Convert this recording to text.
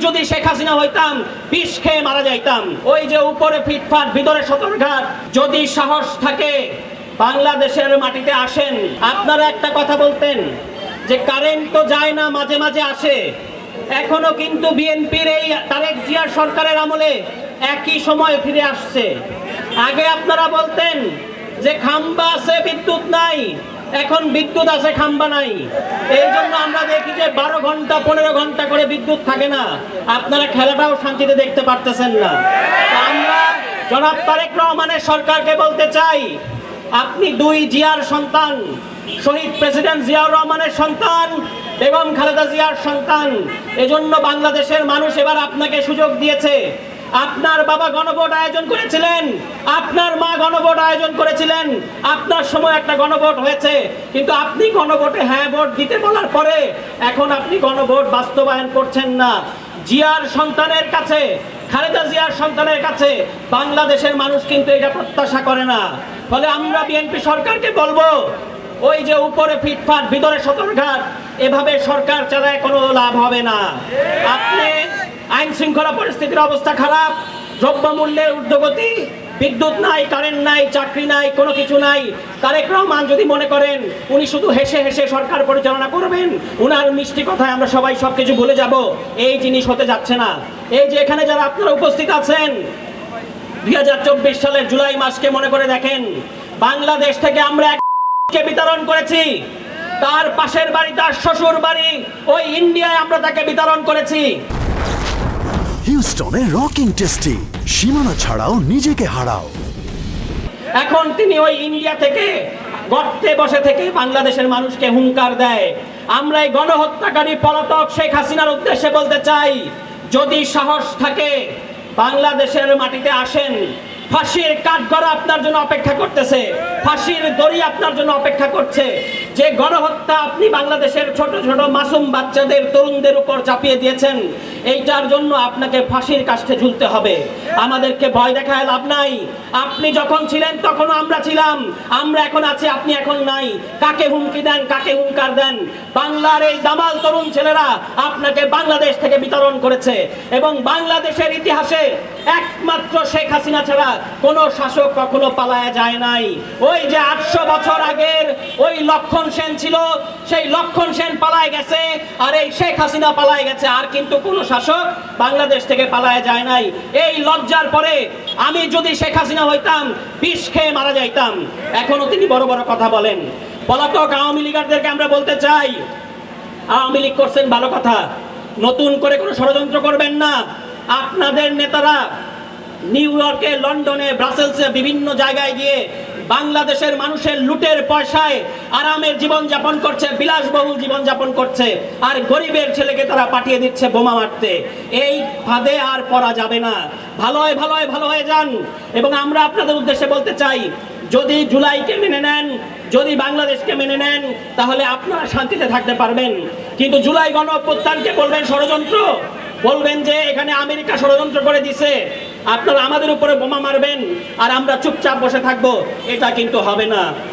যদি শেখ হাসিনা হইতাম বিষ খেয়ে মারা যাইতাম। ওই যে উপরে ফিটফাট ভিতরে সতর্কঘাট, যদি সাহস থাকে বাংলাদেশের মাটিতে আসেন। আপনারা একটা কথা বলতেন যে কারেন্ট তো যায় না, মাঝে মাঝে আসে। এখনো কিন্তু বিএনপির এই তারেক জিয়ার সরকারের আমলে একই সময় ফিরে আসছে। আগে আপনারা বলতেন যে খাম্বা আছে বিদ্যুৎ নাই, এখন বিদ্যুৎ আছে খাম্বা নাই। এই জন্য আমরা দেখি যে 12 ঘন্টা 15 ঘন্টা করে বিদ্যুৎ থাকে না। আপনারা খেলাটাও শান্তিতে দেখতে পারতেছেন না। আমরা জনাব তারেক রহমানের সরকারকে বলতে চাই, আপনি 2 জিয়ার সন্তান, শহীদ প্রেসিডেন্ট জিয়াউর রহমানের সন্তান, বেগম খালেদা জিয়ার সন্তান। এজন্য বাংলাদেশের মানুষ এবার আপনাকে সুযোগ দিয়েছে। আপনার বাবা গণভোট আয়োজন করেছিলেন, আপনার মা গণভোট আয়োজন করেছিলেন, আপনার সময় একটা গণভোট হয়েছে, কিন্তু আপনি গণভোটে হ্যাঁ ভোট দিতে বলার পরে এখন আপনি গণভোট বাস্তবায়ন করছেন না। জিয়ার সন্তানের কাছে, খালেদা জিয়ার সন্তানের কাছে বাংলাদেশের মানুষ কিন্তু এটা প্রত্যাশা করে না। ফলে আমরা বিএনপি সরকারকে বলবো, ওই যে উপরে ফিটফাট ভিতরে সতর্কঘাট, এভাবে সরকার চালায় কোনো লাভ হবে না। আপনি আইন শৃঙ্খলা পরিস্থিতির অবস্থা খারাপ, দ্রব্যমূল্যের ঊর্ধ্বগতি, বিদ্যুৎ নাই, কারেন্ট নাই, চাকরি নাই, কোনো কিছু নাই। তারেক রহমান যদি মনে করেন উনি শুধু হেসে হেসে সরকার পরিচালনা করবেন, উনার মিষ্টি কথায় আমরা সবাই সবকিছু ভুলে যাব, এই জিনিস হতে যাচ্ছে না। এই যে এখানে যারা আপনারা উপস্থিত আছেন, 2024 সালের জুলাই মাসকে মনে করে দেখেন, বাংলাদেশ থেকে আমরা কে বিতরণ করেছি, তার পাশের বাড়ি, তার শ্বশুর বাড়ি ওই ইন্ডিয়ায় আমরা তাকে বিতরণ করেছি। হিউস্টনে রকিং টেস্টি, সীমানা ছাড়াও নিজেকে হারাও। এখন তিনি ওই ইন্ডিয়া থেকে গর্তে বসে থেকে বাংলাদেশের মানুষকে হুঙ্কার দেয়। আমরা এই গণহত্যাকারী পলাতক শেখ হাসিনার উদ্দেশ্যে বলতে চাই, যদি সাহস থাকে বাংলাদেশের মাটিতে আসেন। ফাঁসির কাঠগড়া আপনার জন্য অপেক্ষা করতেছে, ফাঁসির দড়ি আপনার জন্য অপেক্ষা করছে। যে গণহত্যা আপনি বাংলাদেশের ছোট ছোট মাসুম বাচ্চাদের, তরুণদের উপর চাপিয়ে দিয়েছেন, এইটার জন্য আপনাকে ফাঁসির কাষ্ঠে ঝুলতে হবে। আমাদেরকে ভয় দেখায় লাভ নাই। আপনি যখন ছিলেন তখনও আমরা ছিলাম, আমরা এখন আছি, আপনি এখন নাই। কাকে হুমকি দেন, কাকে হুঙ্কার দেন? বাংলার এই দামাল তরুণ ছেলেরা আপনাকে বাংলাদেশ থেকে বিতরণ করেছে। এবং বাংলাদেশের ইতিহাসে একমাত্র শেখ হাসিনা ছাড়া কোন শাসক কখনো পালায়া যায় নাই। ওই যে 800 বছর আগের ওই লক্ষণ সেন ছিল, সেই লক্ষণ সেন পালায় গেছে, আর এই শেখ হাসিনা পালায় গেছে। আর কিন্তু কোন শাসক বাংলাদেশ থেকে পালায় যায় নাই। এই লজ্জার পরে আমি যদি শেখ হাসিনা হইতাম বিষ খেয়ে মারা যাইতাম। এখনো তিনি বড় বড় কথা বলেন। পলাতক আওয়ামী লীগারদেরকে আমরা বলতে চাই, আওয়ামী লীগ করছেন ভালো কথা, নতুন করে কোনো ষড়যন্ত্র করবেন না। আপনাদের নেতারা নিউ ইয়র্কে, লন্ডনে, ব্রাসেলসে বিভিন্ন জায়গায় গিয়ে বাংলাদেশের মানুষের লুটের পয়সায় আরামের জীবন যাপন করছে, বিলাসবহুল জীবন যাপন করছে, আর গরিবের ছেলেকে তারা পাঠিয়ে দিচ্ছে বোমা মারতে। এই ফাঁদে আর পড়া যাবে না। ভালো হয়ে যান। এবং আমরা আপনাদের উদ্দেশ্যে বলতে চাই, যদি জুলাইকে মেনে নেন, যদি বাংলাদেশকে মেনে নেন, তাহলে আপনারা শান্তিতে থাকতে পারবেন। কিন্তু জুলাই গণ অভ্যুত্থানকে বলবেন ষড়যন্ত্র, বলবেন যে এখানে আমেরিকা ষড়যন্ত্র করে দিছে, আপনারা আমাদের উপরে বোমা মারবেন আর আমরা চুপচাপ বসে থাকবো, এটা কিন্তু হবে না।